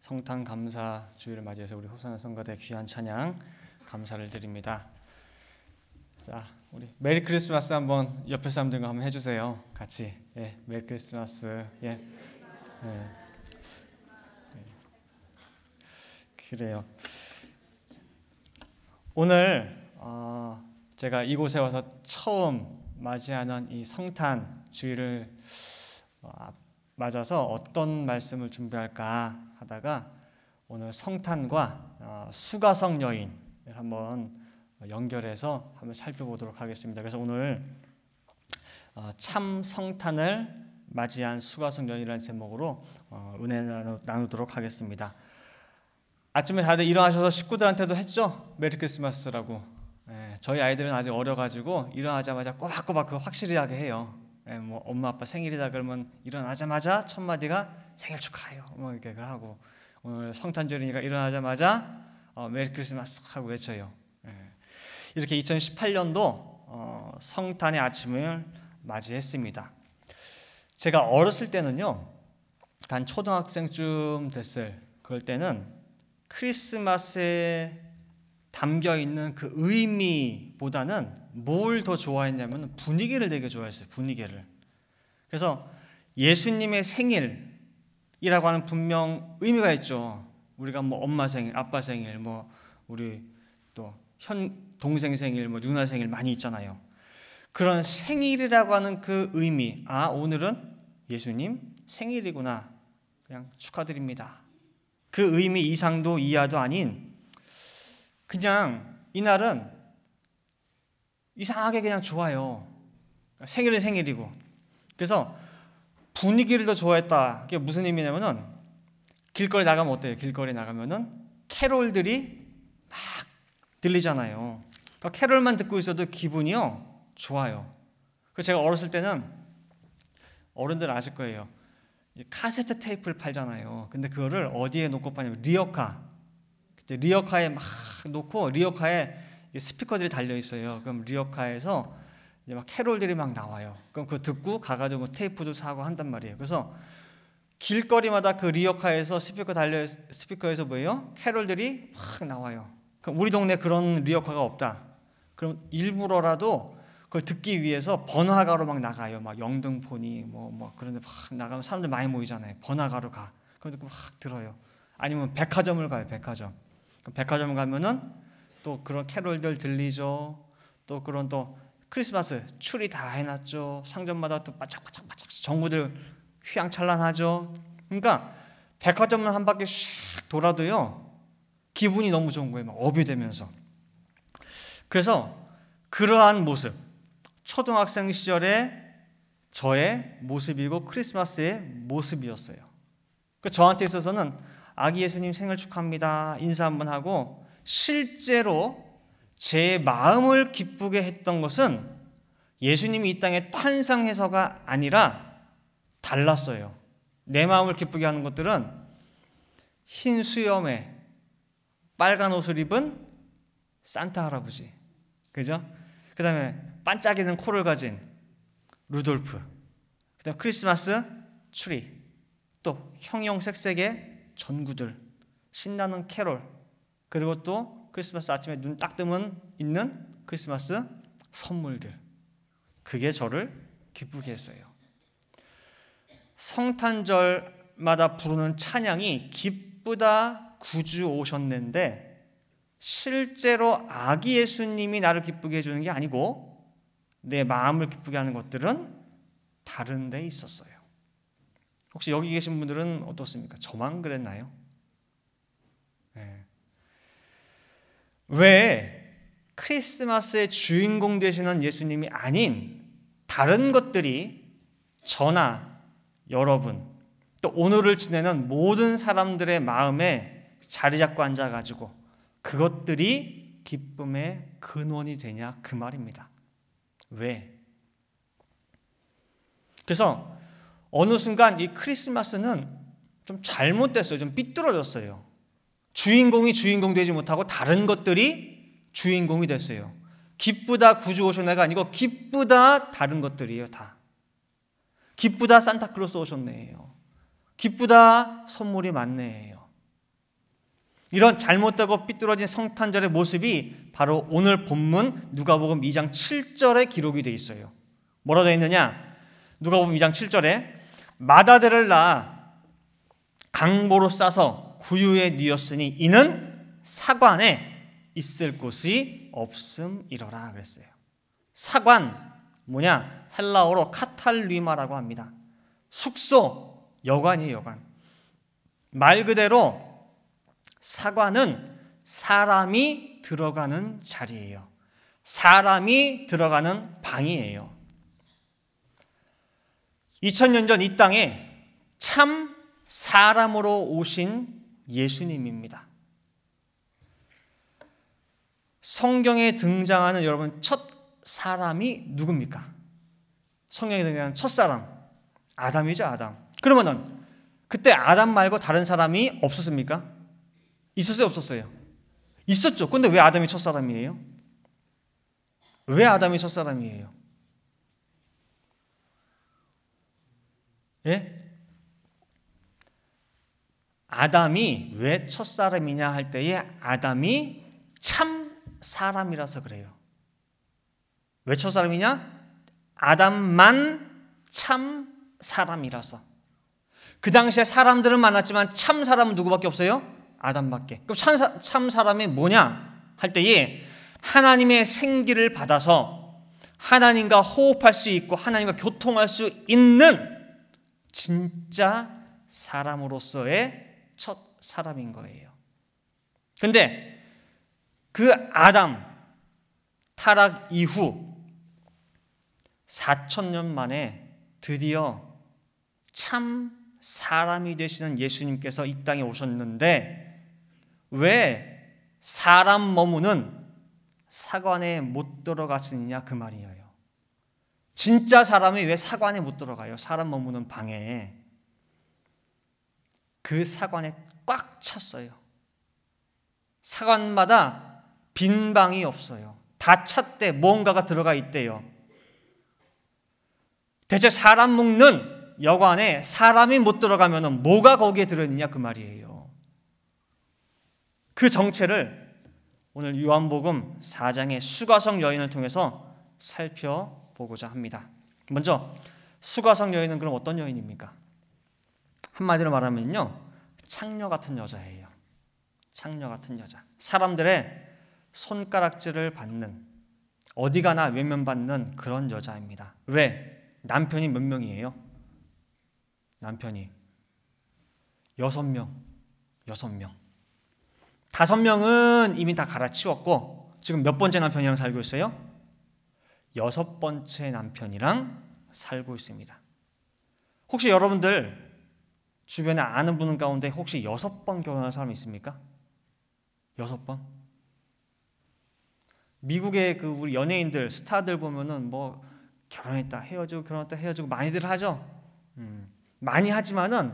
성탄 감사 주일을 맞이해서 우리 호산나 성가대 귀한 찬양 감사를 드립니다. 자, 우리 메리 크리스마스 한번 옆에 사람들과 한번 해주세요. 같이. 예, 메리 크리스마스. 예. 그래요. 오늘 제가 이곳에 와서 처음 맞이하는 이 성탄 주일을 맞아서 어떤 말씀을 준비할까 하다가 오늘 성탄과 수가성 여인을 한번 연결해서 한번 살펴보도록 하겠습니다. 그래서 오늘 참 성탄을 맞이한 수가성 여인이라는 제목으로 은혜 나누도록 하겠습니다. 아침에 다들 일어나셔서 식구들한테도 했죠? 메리 크리스마스라고. 저희 아이들은 아직 어려가지고 일어나자마자 꼬박꼬박 그거 확실하게 해요. 뭐 엄마 아빠 생일이다 그러면 일어나자마자 첫 마디가 생일 축하해요. 뭐 이렇게 하고, 오늘 성탄절이니까 일어나자마자 메리 크리스마스 하고 외쳐요. 이렇게 2018년도 성탄의 아침을 맞이했습니다. 제가 어렸을 때는요, 한 초등학생쯤 됐을 그럴 때는 크리스마스에 담겨 있는 그 의미보다는 뭘 더 좋아했냐면 분위기를 되게 좋아했어요. 분위기를. 그래서 예수님의 생일이라고 하는 분명 의미가 있죠. 우리가 뭐 엄마 생일, 아빠 생일, 뭐 우리 또 동생 생일, 뭐 누나 생일 많이 있잖아요. 그런 생일이라고 하는 그 의미, 오늘은 예수님 생일이구나, 그냥 축하드립니다. 그 의미 이상도 이하도 아닌, 그냥 이날은 이상하게 그냥 좋아요. 생일은 생일이고. 그래서 분위기를 더 좋아했다. 그게 무슨 의미냐면은, 길거리 나가면 어때요? 길거리 나가면은 캐롤들이 막 들리잖아요. 그러니까 캐롤만 듣고 있어도 기분이요 좋아요. 그래서 제가 어렸을 때는, 어른들 아실 거예요, 카세트 테이프를 팔잖아요. 근데 그거를 어디에 놓고 파냐면 리어카에 막 놓고, 리어카에 스피커들이 달려 있어요. 그럼 리어카에서 이제 막 캐롤들이 막 나와요. 그럼 그거 듣고 가가지고 뭐 테이프도 사고 한단 말이에요. 그래서 길거리마다 그 리어카에서 스피커에서 뭐예요? 캐롤들이 막 나와요. 그럼 우리 동네 그런 리어카가 없다. 그럼 일부러라도 그걸 듣기 위해서 번화가로 막 나가요. 막 영등포니 뭐 그런데 막 나가면 사람들 많이 모이잖아요. 번화가로 가. 그럼 막 들어요. 아니면 백화점을 가요. 백화점 가면은 또 그런 캐롤들 들리죠. 또 그런 또 크리스마스 추리 다 해놨죠. 상점마다 또 바짝바짝 전구들 휘황찬란하죠. 그러니까 백화점만 한 바퀴 샥 돌아도요 기분이 너무 좋은 거예요. 막 업이 되면서. 그래서 그러한 모습, 초등학생 시절의 저의 모습이고 크리스마스의 모습이었어요. 그러니까 저한테 있어서는 아기 예수님 생일 축하합니다 인사 한번 하고, 실제로 제 마음을 기쁘게 했던 것은 예수님이 이 땅에 탄생해서가 아니라 달랐어요. 내 마음을 기쁘게 하는 것들은 흰 수염에 빨간 옷을 입은 산타 할아버지, 그죠? 그 다음에 반짝이는 코를 가진 루돌프, 그 다음에 크리스마스 추리, 또 형형색색의 전구들, 신나는 캐롤, 그리고 또 크리스마스 아침에 눈 딱 뜨면 있는 크리스마스 선물들, 그게 저를 기쁘게 했어요. 성탄절마다 부르는 찬양이 기쁘다 구주 오셨는데, 실제로 아기 예수님이 나를 기쁘게 해주는 게 아니고 내 마음을 기쁘게 하는 것들은 다른 데 있었어요. 혹시 여기 계신 분들은 어떻습니까? 저만 그랬나요? 네. 왜 크리스마스의 주인공 되시는 예수님이 아닌 다른 것들이 저나 여러분, 또 오늘을 지내는 모든 사람들의 마음에 자리 잡고 앉아가지고 그것들이 기쁨의 근원이 되냐, 그 말입니다. 왜? 그래서 어느 순간 이 크리스마스는 좀 잘못됐어요. 좀 삐뚤어졌어요. 주인공이 주인공 되지 못하고 다른 것들이 주인공이 됐어요. 기쁘다 구주 오셨네가 아니고 기쁘다 다른 것들이에요. 다 기쁘다 산타클로스 오셨네요. 기쁘다 선물이 많네요. 이런 잘못되고 삐뚤어진 성탄절의 모습이 바로 오늘 본문 누가복음 2장 7절에 기록이 되어 있어요. 뭐라고 되어 있느냐? 누가복음 2장 7절에 맏아들을 낳아 강보로 싸서 구유에 뉘었으니 이는 사관에 있을 곳이 없음이로라 그랬어요. 사관 뭐냐? 헬라어로 카탈리마라고 합니다. 숙소, 여관이에요. 여관. 말 그대로 사관은 사람이 들어가는 자리예요. 사람이 들어가는 방이에요. 2000년 전 이 땅에 참 사람으로 오신 예수님입니다. 성경에 등장하는 여러분 첫 사람이 누굽니까? 성경에 등장하는 첫 사람 아담이죠. 아담. 그러면은 그때 아담 말고 다른 사람이 없었습니까? 있었어요? 없었어요? 있었죠. 근데 왜 아담이 첫 사람이에요? 왜 아담이 첫 사람이에요? 예? 아담이 왜 첫 사람이냐 할 때에 아담이 참 사람이라서 그래요. 왜 첫 사람이냐? 아담만 참 사람이라서. 그 당시에 사람들은 많았지만 참 사람은 누구밖에 없어요? 아담밖에. 그럼 참 사람이 뭐냐 할 때에 하나님의 생기를 받아서 하나님과 호흡할 수 있고 하나님과 교통할 수 있는 진짜 사람으로서의 첫 사람인 거예요. 근데 그 아담 타락 이후 4000년 만에 드디어 참 사람이 되시는 예수님께서 이 땅에 오셨는데 왜 사람 머무는 사관에 못 들어가시느냐 그 말이에요. 진짜 사람이 왜 사관에 못 들어가요? 사람 머무는 방에. 그 사관에 꽉 찼어요. 사관마다 빈 방이 없어요. 다 찼대. 뭔가가 들어가 있대요. 대체 사람 먹는 여관에 사람이 못 들어가면 뭐가 거기에 들어있느냐 그 말이에요. 그 정체를 오늘 요한복음 4장의 수가성 여인을 통해서 살펴보고자 합니다. 먼저 수가성 여인은 그럼 어떤 여인입니까? 한마디로 말하면요, 창녀 같은 여자예요. 창녀 같은 여자. 사람들의 손가락질을 받는, 어디 가나 외면받는 그런 여자입니다. 왜? 남편이 몇 명이에요? 남편이 6명. 5명은 이미 다 갈아치웠고 지금 몇 번째 남편이랑 살고 있어요? 6번째 남편이랑 살고 있습니다. 혹시 여러분들 주변에 아는 분 가운데 혹시 6번 결혼한 사람 있습니까? 6번? 미국의 그 우리 연예인들, 스타들 보면은 뭐 결혼했다 헤어지고 결혼했다 헤어지고 많이들 하죠. 많이 하지만은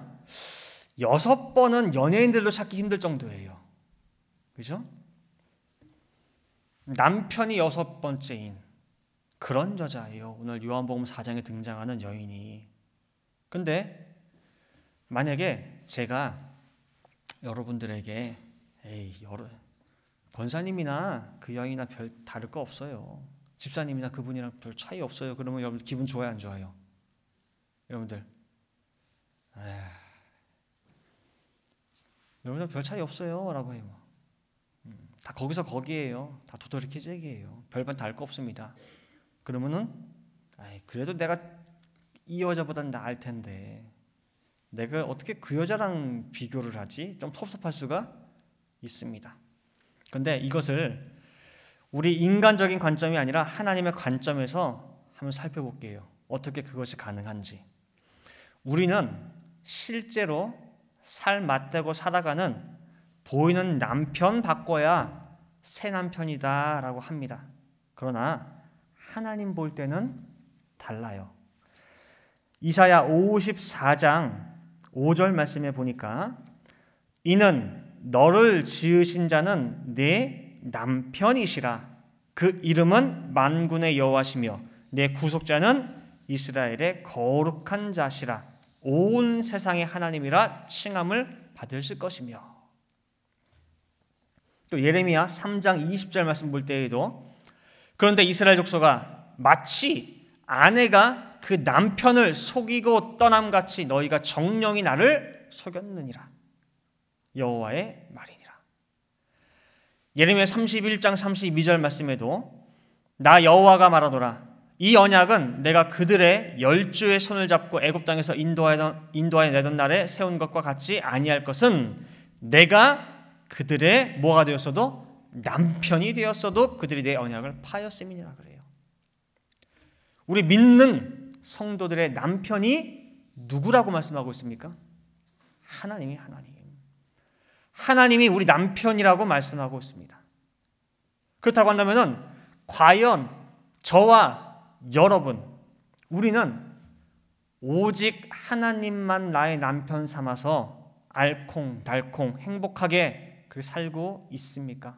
6번은 연예인들도 찾기 힘들 정도예요. 그죠? 남편이 6번째인 그런 여자예요. 오늘 요한복음 4장에 등장하는 여인이. 근데 만약에 제가 여러분들에게 권사님이나 그 여인이나 별 다를 거 없어요. 집사님이나 그분이랑 별 차이 없어요. 그러면 여러분들 기분 좋아요, 안 좋아요? 여러분들 여러분들 별 차이 없어요 라고 해요. 다 거기서 거기에요. 다 도토리 키재기예요. 별반 다를 거 없습니다. 그러면은 그래도 내가 이 여자보단 나을 텐데 내가 어떻게 그 여자랑 비교를 하지? 좀 섭섭할 수가 있습니다. 근데 이것을 우리 인간적인 관점이 아니라 하나님의 관점에서 한번 살펴볼게요. 어떻게 그것이 가능한지. 우리는 실제로 살 맞대고 살아가는 보이는 남편 바꿔야 새 남편이다 라고 합니다. 그러나 하나님 볼 때는 달라요. 이사야 54장 5절 말씀에 보니까 이는 너를 지으신 자는 내 남편이시라. 그 이름은 만군의 여호와시며 내 구속자는 이스라엘의 거룩한 자시라. 온 세상의 하나님이라 칭함을 받으실 것이며. 또 예레미야 3장 20절 말씀 볼 때에도 그런데 이스라엘 족속아 마치 아내가 그 남편을 속이고 떠남같이 너희가 정령이 나를 속였느니라. 여호와의 말이니라. 예레미야 31장 32절 말씀에도 나 여호와가 말하노라. 이 언약은 내가 그들의 열조의 손을 잡고 애굽 땅에서 인도하여 내던 날에 세운 것과 같이 아니할 것은 내가 그들의 뭐가 되었어도 남편이 되었어도 그들이 내 언약을 파였음이니라 그래요. 우리 믿는 성도들의 남편이 누구라고 말씀하고 있습니까? 하나님이 우리 남편이라고 말씀하고 있습니다. 그렇다고 한다면 과연 저와 여러분, 우리는 오직 하나님만 나의 남편 삼아서 알콩달콩 행복하게 그렇게 살고 있습니까?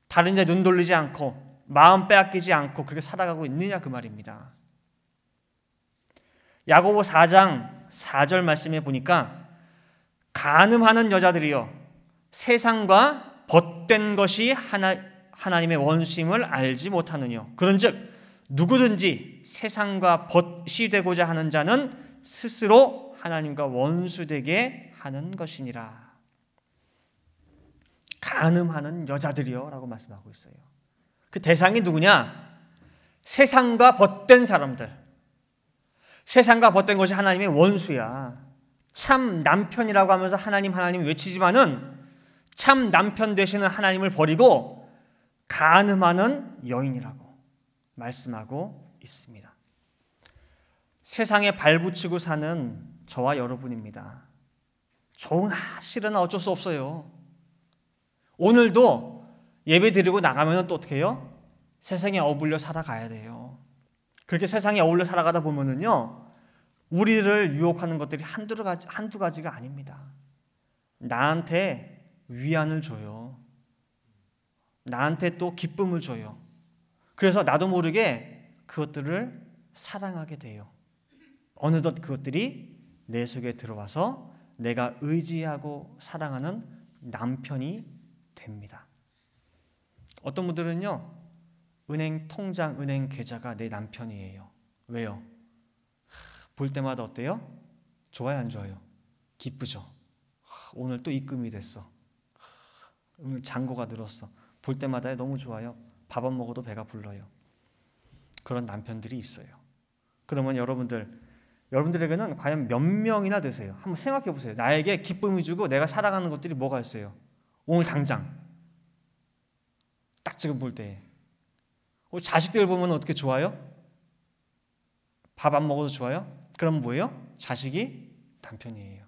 다른 데 눈 돌리지 않고 마음 빼앗기지 않고 그렇게 살아가고 있느냐 그 말입니다. 야고보 4장 4절 말씀에 보니까 간음하는 여자들이여 세상과 벗된 것이 하나님의 원수임을 알지 못하느뇨. 그런즉 누구든지 세상과 벗이 되고자 하는 자는 스스로 하나님과 원수되게 하는 것이니라. 간음하는 여자들이여 라고 말씀하고 있어요. 그 대상이 누구냐? 세상과 벗된 사람들. 세상과 벗된 것이 하나님의 원수야. 참 남편이라고 하면서 하나님 외치지만은 참 남편 되시는 하나님을 버리고 간음하는 여인이라고 말씀하고 있습니다. 세상에 발붙이고 사는 저와 여러분입니다. 좋으나 싫으나 어쩔 수 없어요. 오늘도 예배 드리고 나가면 또 어떻게 해요? 세상에 어울려 살아가야 돼요. 그렇게 세상에 어울려 살아가다 보면은요, 우리를 유혹하는 것들이 한두 가지가 아닙니다. 나한테 위안을 줘요. 나한테 또 기쁨을 줘요. 그래서 나도 모르게 그것들을 사랑하게 돼요. 어느덧 그것들이 내 속에 들어와서 내가 의지하고 사랑하는 남편이 됩니다. 어떤 분들은요, 은행 통장, 은행 계좌가 내 남편이에요. 왜요? 볼 때마다 어때요? 좋아요, 안 좋아요? 기쁘죠? 오늘 또 입금이 됐어. 오늘 잔고가 늘었어. 볼 때마다 너무 좋아요. 밥 안 먹어도 배가 불러요. 그런 남편들이 있어요. 그러면 여러분들에게는 과연 몇 명이나 되세요? 한번 생각해 보세요. 나에게 기쁨을 주고 내가 살아가는 것들이 뭐가 있어요? 오늘 당장 딱 지금 볼 때 자식들 보면 어떻게 좋아요? 밥 안 먹어도 좋아요? 그럼 뭐예요? 자식이 남편이에요.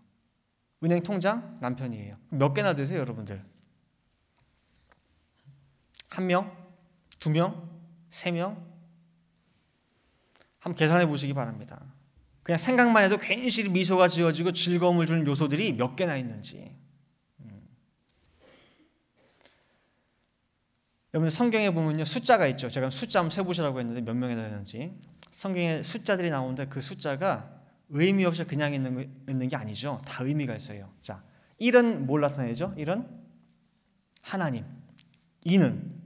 은행 통장 남편이에요. 몇 개나 되세요, 여러분들? 1명? 2명? 3명? 한번 계산해 보시기 바랍니다. 그냥 생각만 해도 괜시리 미소가 지어지고 즐거움을 주는 요소들이 몇 개나 있는지. 여러분 성경에 보면요, 숫자가 있죠. 제가 숫자 한번 세보시라고 했는데 몇 명이나 되는지. 성경에 숫자들이 나오는데 그 숫자가 의미 없이 그냥 있는 게 아니죠. 다 의미가 있어요. 자, 1은 뭘 나타내죠? 1은 하나님. 2는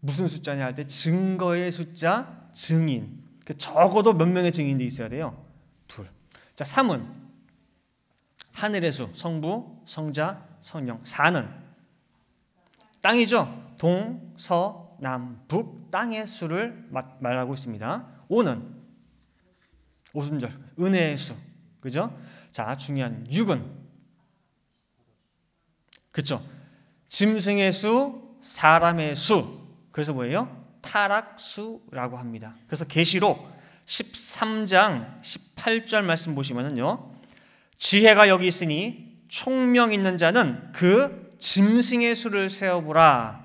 무슨 숫자냐 할 때 증거의 숫자, 증인. 적어도 몇 명의 증인이 있어야 돼요? 2. 자, 3은 하늘의 수, 성부, 성자, 성령. 4는 땅이죠. 동, 서, 남, 북, 땅의 수를 말하고 있습니다. 5는 오순절, 은혜의 수. 그죠? 자, 중요한 6은 그쵸? 짐승의 수, 사람의 수. 그래서 뭐예요? 타락수라고 합니다. 그래서 계시록 13장 18절 말씀 보시면은요, 지혜가 여기 있으니 총명 있는 자는 그 짐승의 수를 세어보라.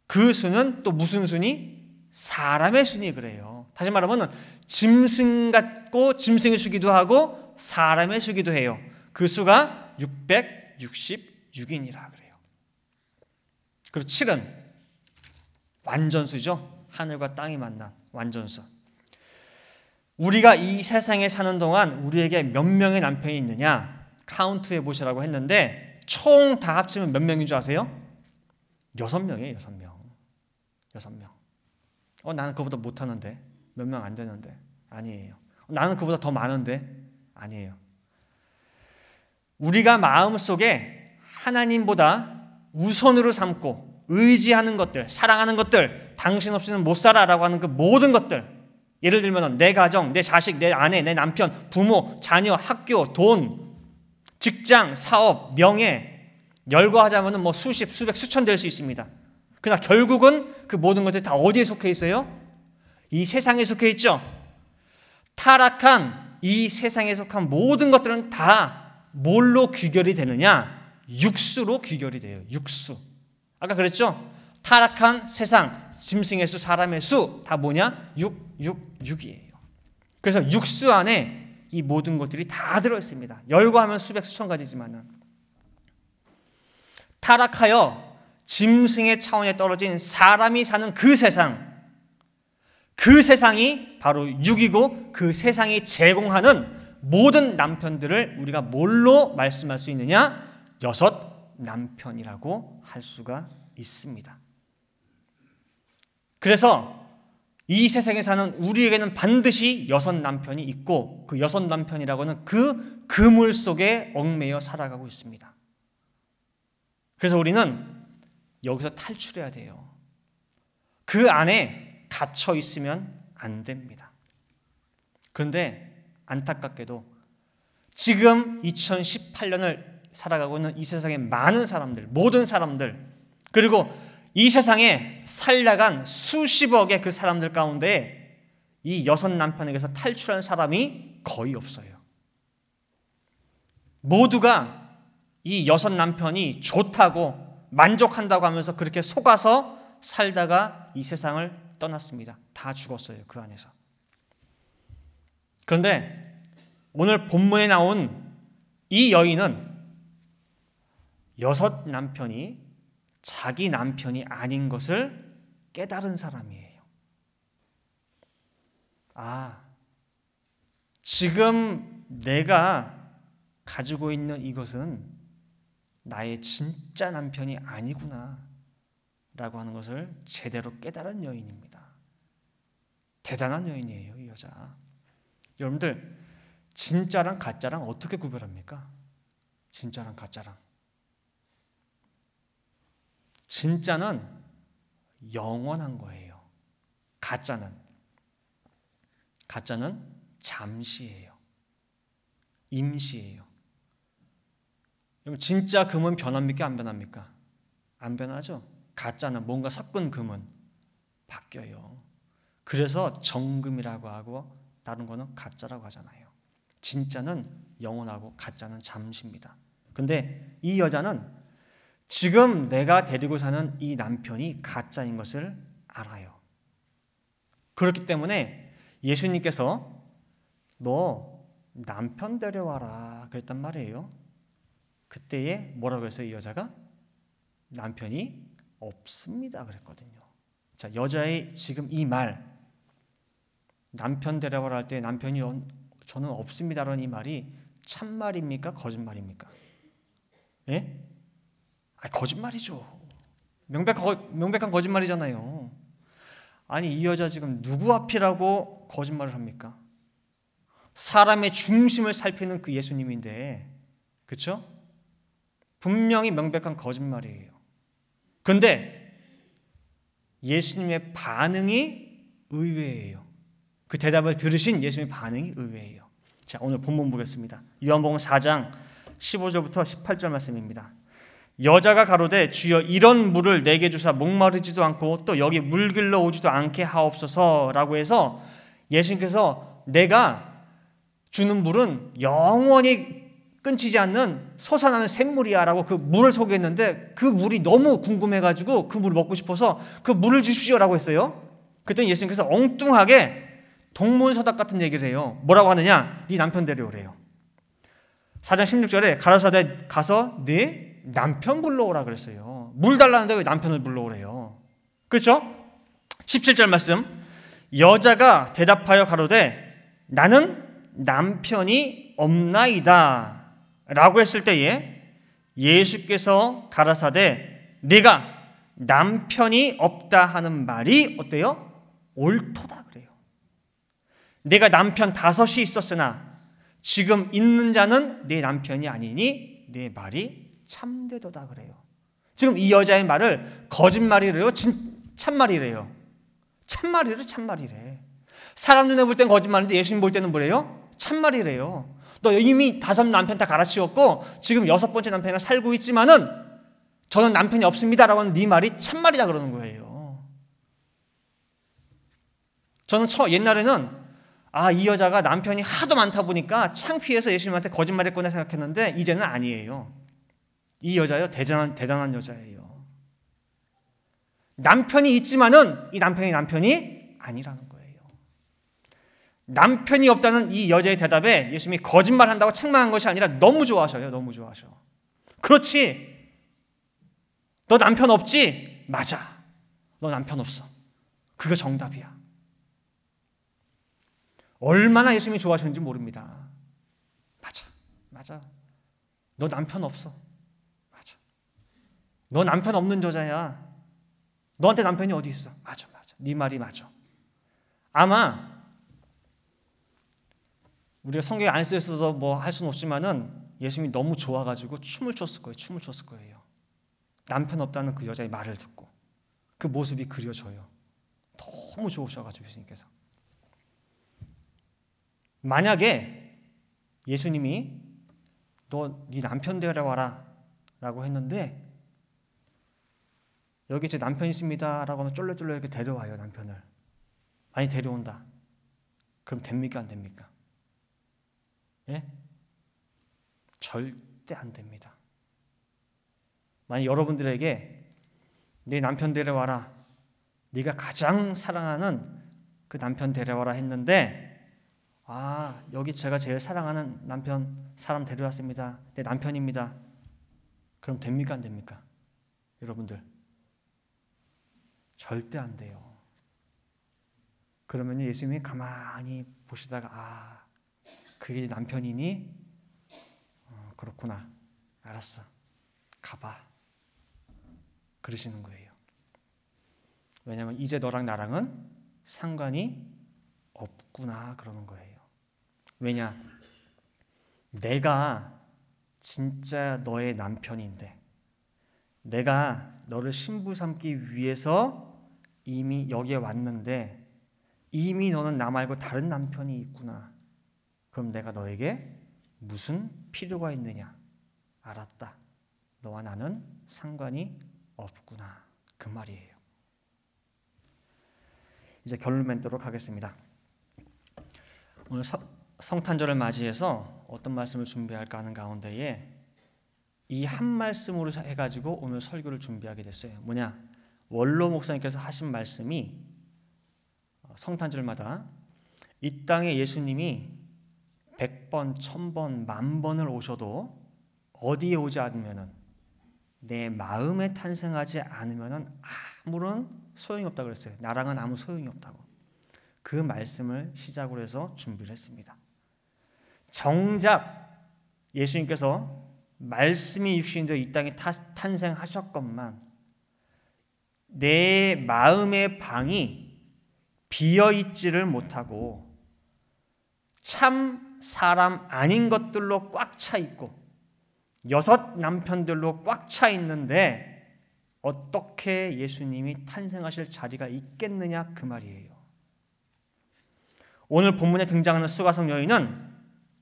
그 수는 또 무슨 수니? 사람의 수니 그래요. 다시 말하면 짐승 같고 짐승의 수기도 하고 사람의 수기도 해요. 그 수가 666이니라 그래요. 그리고 7은 완전수죠. 하늘과 땅이 만난 완전수. 우리가 이 세상에 사는 동안 우리에게 몇 명의 남편이 있느냐 카운트해 보시라고 했는데 총 다 합치면 몇 명인 줄 아세요? 6명이에요. 6명. 나는 그보다 못하는데, 몇 명 안 되는데. 아니에요. 나는 그보다 더 많은데. 아니에요. 우리가 마음속에 하나님보다 우선으로 삼고 의지하는 것들, 사랑하는 것들, 당신 없이는 못 살아라고 하는 그 모든 것들, 예를 들면 내 가정, 내 자식, 내 아내, 내 남편, 부모, 자녀, 학교, 돈, 직장, 사업, 명예, 열거하자면 뭐 수십, 수백, 수천 될 수 있습니다. 그러나 결국은 그 모든 것들이 다 어디에 속해 있어요? 이 세상에 속해 있죠. 타락한 이 세상에 속한 모든 것들은 다 뭘로 귀결이 되느냐? 육수로 귀결이 돼요. 육수. 아까 그랬죠? 타락한 세상, 짐승의 수, 사람의 수 다 뭐냐? 육이에요. 그래서 육수 안에 이 모든 것들이 다 들어있습니다. 열거하면 수백, 수천 가지지만은 타락하여 짐승의 차원에 떨어진 사람이 사는 그 세상이 바로 육이고 그 세상이 제공하는 모든 남편들을 우리가 뭘로 말씀할 수 있느냐? 6 남편이라고 할 수가 있습니다. 그래서 이 세상에 사는 우리에게는 반드시 6 남편이 있고 그 6 남편이라고는 그 그물 속에 얽매여 살아가고 있습니다. 그래서 우리는 여기서 탈출해야 돼요. 그 안에 갇혀 있으면 안 됩니다. 그런데 안타깝게도 지금 2018년을 살아가고 있는 이 세상의 많은 사람들, 모든 사람들, 그리고 이 세상에 살다간 수십억의 그 사람들 가운데 이 6 남편에게서 탈출한 사람이 거의 없어요. 모두가 이 6 남편이 좋다고 만족한다고 하면서 그렇게 속아서 살다가 이 세상을 떠났습니다. 다 죽었어요. 그 안에서. 그런데 오늘 본문에 나온 이 여인은 6 남편이 자기 남편이 아닌 것을 깨달은 사람이에요. 지금 내가 가지고 있는 이것은 나의 진짜 남편이 아니구나 라고 하는 것을 제대로 깨달은 여인입니다. 대단한 여인이에요, 이 여자. 여러분들, 진짜랑 가짜랑 어떻게 구별합니까? 진짜랑 가짜랑. 진짜는 영원한 거예요. 가짜는 잠시예요. 임시예요. 여러분, 진짜 금은 변합니까? 안 변합니까? 안 변하죠. 가짜는 뭔가 섞은 금은 바뀌어요. 그래서 정금이라고 하고 다른 거는 가짜라고 하잖아요. 진짜는 영원하고 가짜는 잠시입니다. 근데 이 여자는 지금 내가 데리고 사는 이 남편이 가짜인 것을 알아요. 그렇기 때문에 예수님께서 너 남편 데려와라 그랬단 말이에요. 그때에 뭐라고 했어요? 이 여자가 남편이 없습니다 그랬거든요. 자, 여자의 지금 이 말, 남편 데려와라 할 때 남편이 저는 없습니다라는 이 말이 참말입니까? 거짓말입니까? 예? 거짓말이죠. 명백한 거짓말이잖아요. 아니, 이 여자 지금 누구 앞이라고 거짓말을 합니까? 사람의 중심을 살피는 그 예수님인데, 그렇죠? 분명히 명백한 거짓말이에요. 그런데 예수님의 반응이 의외예요. 그 대답을 들으신 예수님의 반응이 의외예요. 자, 오늘 본문 보겠습니다. 요한복음 4장 15절부터 18절 말씀입니다. 여자가 가로되 주여 이런 물을 내게 주사 목마르지도 않고 또 여기 물 길러 오지도 않게 하옵소서라고 해서 예수님께서 내가 주는 물은 영원히 끊지지 않는 솟아나는 샘물이야 라고 그 물을 소개했는데 그 물이 너무 궁금해가지고 그 물을 먹고 싶어서 그 물을 주십시오 라고 했어요. 그랬더니 예수님께서 엉뚱하게 동문서답 같은 얘기를 해요. 뭐라고 하느냐? 네 남편 데려오래요. 4장 16절에 가라사대 가서 네 남편 불러오라 그랬어요. 물 달라는데 왜 남편을 불러오래요? 그렇죠? 17절 말씀, 여자가 대답하여 가로되 나는 남편이 없나이다 라고 했을 때에 예수께서 가라사대 내가 남편이 없다 하는 말이 어때요? 옳도다 그래요. 내가 남편 5이 있었으나 지금 있는 자는 내 남편이 아니니 내 말이 참되도다 그래요. 지금 이 여자의 말을 거짓말이래요? 참말이래요? 참말이래. 사람 눈에 볼 땐 거짓말인데 예수님 볼 때는 뭐래요? 참말이래요. 너 이미 5 남편 다 갈아치웠고 지금 6번째 남편이랑 살고 있지만은 저는 남편이 없습니다라고 하는 네 말이 참말이다 그러는 거예요. 저는 옛날에는 이 여자가 남편이 하도 많다 보니까 창피해서 예수님한테 거짓말했구나 생각했는데 이제는 아니에요. 이 여자요 대단한 여자예요. 남편이 있지만은 이 남편이 아니라는 거예요. 남편이 없다는 이 여자의 대답에 예수님이 거짓말한다고 책망한 것이 아니라 너무 좋아하셔요. 너무 좋아하셔. 그렇지. 너 남편 없지? 맞아. 너 남편 없어. 그거 정답이야. 얼마나 예수님이 좋아하시는지 모릅니다. 맞아. 너 남편 없어. 맞아. 너 남편 없는 여자야. 너한테 남편이 어디 있어? 맞아. 네 말이 맞아. 아마 우리가 성경에 안 쓰여 있어서 뭐 할 수는 없지만은 예수님이 너무 좋아가지고 춤을 췄을 거예요. 남편 없다는 그 여자의 말을 듣고 그 모습이 그려져요. 너무 좋으셔가지고 예수님께서. 만약에 예수님이 너 네 남편 데려와라 라고 했는데 여기 제 남편 있습니다 라고 하면 쫄래쫄래 이렇게 데려와요. 남편을 많이 데려온다. 그럼 됩니까 안 됩니까? 예? 절대 안 됩니다. 만약 여러분들에게 네 남편 데려와라, 네가 가장 사랑하는 그 남편 데려와라 했는데 여기 제가 제일 사랑하는 사람 데려왔습니다. 내 남편입니다. 그럼 됩니까 안 됩니까? 여러분들 절대 안 돼요. 그러면 예수님이 가만히 보시다가 그게 남편이니? 그렇구나. 알았어. 가봐. 그러시는 거예요. 왜냐하면 이제 너랑 나랑은 상관이 없구나 그러는 거예요. 왜냐? 내가 진짜 너의 남편인데 내가 너를 신부 삼기 위해서 이미 여기에 왔는데 이미 너는 나 말고 다른 남편이 있구나. 그럼 내가 너에게 무슨 필요가 있느냐? 알았다. 너와 나는 상관이 없구나. 그 말이에요. 이제 결론 맺도록 하겠습니다. 오늘 성탄절을 맞이해서 어떤 말씀을 준비할까 하는 가운데에 이 한 말씀으로 해가지고 오늘 설교를 준비하게 됐어요. 뭐냐? 원로 목사님께서 하신 말씀이 성탄절마다 이 땅에 예수님이 100번, 1000번, 10,000번을 오셔도 어디에 오지 않으면은 내 마음에 탄생하지 않으면은 아무런 소용이 없다고 그랬어요. 나랑은 아무 소용이 없다고. 그 말씀을 시작으로 해서 준비를 했습니다. 정작 예수님께서 말씀이 육신되어 이 땅에 탄생하셨건만 내 마음의 방이 비어있지를 못하고 참 사람 아닌 것들로 꽉 차 있고 6 남편들로 꽉 차 있는데 어떻게 예수님이 탄생하실 자리가 있겠느냐 그 말이에요. 오늘 본문에 등장하는 수가성 여인은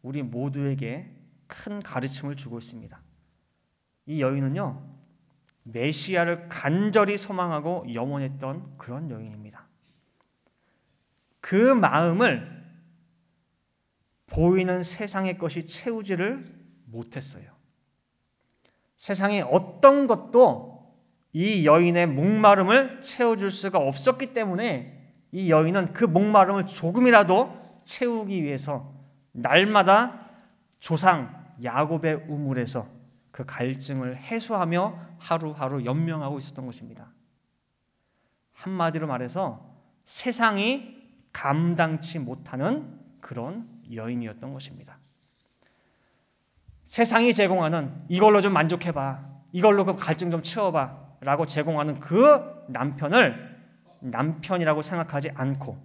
우리 모두에게 큰 가르침을 주고 있습니다. 이 여인은요, 메시아를 간절히 소망하고 염원했던 그런 여인입니다. 그 마음을 보이는 세상의 것이 채우지를 못했어요. 세상의 어떤 것도 이 여인의 목마름을 채워줄 수가 없었기 때문에 이 여인은 그 목마름을 조금이라도 채우기 위해서 날마다 조상 야곱의 우물에서 그 갈증을 해소하며 하루하루 연명하고 있었던 것입니다. 한마디로 말해서 세상이 감당치 못하는 그런 여인이었던 것입니다. 세상이 제공하는 이걸로 좀 만족해봐, 이걸로 그 갈증 좀 채워봐 라고 제공하는 그 남편을 남편이라고 생각하지 않고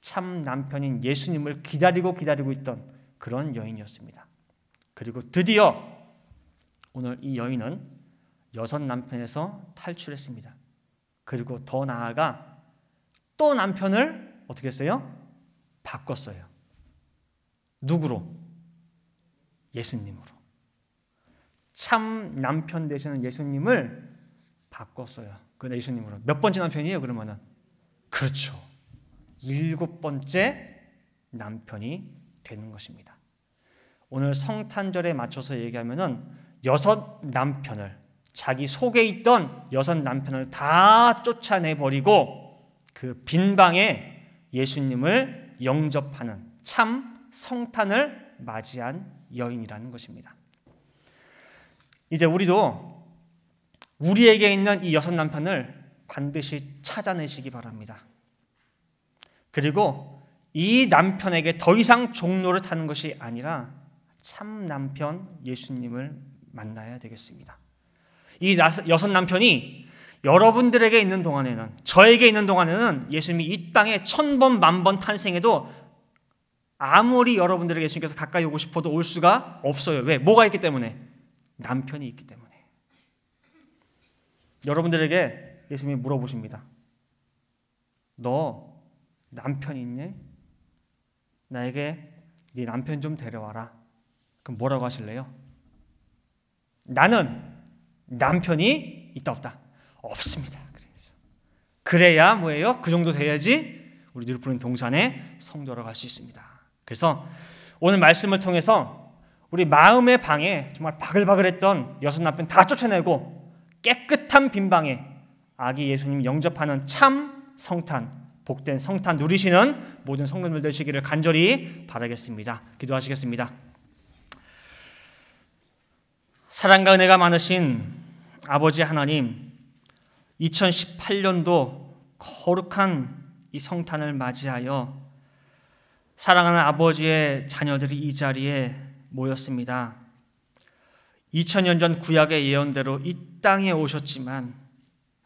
참 남편인 예수님을 기다리고 있던 그런 여인이었습니다. 그리고 드디어 오늘 이 여인은 6 남편에서 탈출했습니다. 그리고 더 나아가 또 남편을 어떻게 했어요? 바꿨어요. 누구로? 예수님으로. 참 남편 되시는 예수님을 바꿨어요. 그 예수님으로. 몇 번째 남편이에요, 그러면은? 그렇죠. 7번째 남편이 되는 것입니다. 오늘 성탄절에 맞춰서 얘기하면은 6 남편을, 자기 속에 있던 6 남편을 다 쫓아내버리고 그 빈 방에 예수님을 영접하는 참 성탄을 맞이한 여인이라는 것입니다. 이제 우리도 우리에게 있는 이 6 남편을 반드시 찾아내시기 바랍니다. 그리고 이 남편에게 더 이상 종로를 타는 것이 아니라 참 남편 예수님을 만나야 되겠습니다. 이 6 남편이 여러분들에게 있는 동안에는, 저에게 있는 동안에는 예수님이 이 땅에 1000번 만번 탄생해도 아무리 여러분들에게 예수님께서 가까이 오고 싶어도 올 수가 없어요. 왜? 뭐가 있기 때문에? 남편이 있기 때문에. 여러분들에게 예수님이 물어보십니다. 너 남편이 있니? 나에게 네 남편 좀 데려와라. 그럼 뭐라고 하실래요? 나는 남편이 있다 없다? 없습니다. 그래야 뭐예요? 그 정도 돼야지 우리 뉴르푸른 동산에 성도라고 할 수 있습니다. 그래서 오늘 말씀을 통해서 우리 마음의 방에 정말 바글바글했던 6 남편 다 쫓아내고 깨끗한 빈방에 아기 예수님 영접하는 참 성탄, 복된 성탄 누리시는 모든 성도들 되시기를 간절히 바라겠습니다. 기도하시겠습니다. 사랑과 은혜가 많으신 아버지 하나님, 2018년도 거룩한 이 성탄을 맞이하여 사랑하는 아버지의 자녀들이 이 자리에 모였습니다. 2000년 전 구약의 예언대로 이 땅에 오셨지만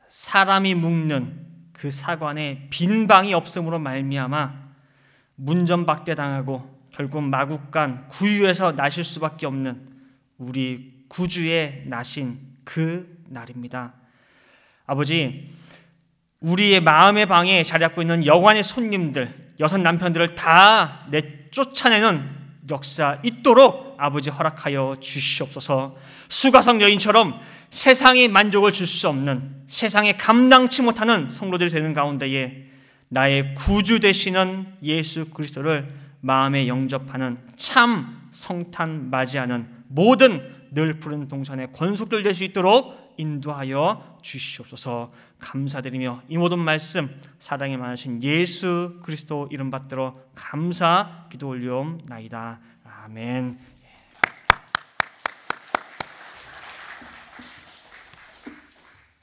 사람이 묵는 그 사관에 빈 방이 없음으로 말미암아 문전박대당하고 결국 마국간 구유에서 나실 수밖에 없는 우리 구주의 나신 그 날입니다. 아버지, 우리의 마음의 방에 자리 잡고 있는 여관의 손님들, 6 남편들을 다 내쫓아내는 역사 있도록 아버지 허락하여 주시옵소서. 수가성 여인처럼 세상의 만족을 줄 수 없는, 세상에 감당치 못하는 성도들이 되는 가운데에 나의 구주 되시는 예수 그리스도를 마음에 영접하는 참 성탄 맞이하는 모든 늘 푸른 동산의 권속들 될 수 있도록 인도하여 주시옵소서. 감사드리며 이 모든 말씀 사랑이 많으신 예수 그리스도 이름 받들어 감사 기도 올리옵나이다. 아멘.